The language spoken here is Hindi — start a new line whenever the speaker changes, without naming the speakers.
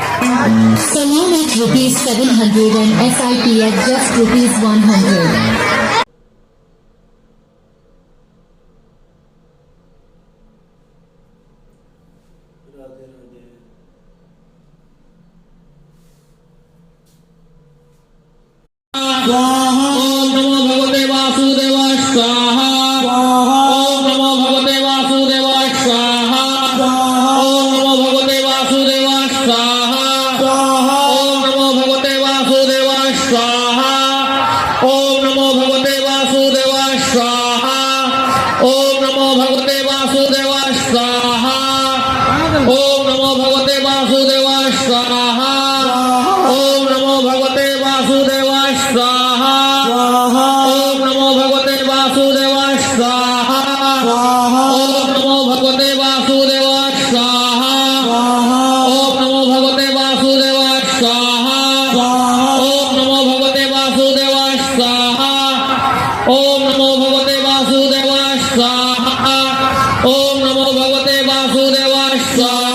Salon at rupees 700 and SIP at just rupees 100.
Radhe Radhe.
स्वाहा ओम नमो भगवते वासुदेवाय स्वाहा ओम नमो भगवते वासुदेवाय स्वाहा ओम नमो भगवते वासुदेवाय स्वाहा ओम नमो भगवते वासुदेवाय स्वाहा ओम नमो भगवते वासुदेवाय स्वाहा ओम नमो भगवते वासुदेवाय स्वाहा ओम नमो भगवते वासुदेवाय स्वाहा ओम नमो भगवते वासुदेवाय स्वाहा ओम नमो भगवते वासुदेवाय स्वाहा ओम नमो भगवते वासुदेवाय स्वाहा ओम नमो भगवते वासुदेवाय स्वाहा ओम नमो भगवते वासुदेवाय स्वाहा ओम नमो भगवते वासुदेवाय स्वाहा ओम नमो भगवते वासुदेवाय स्वाहा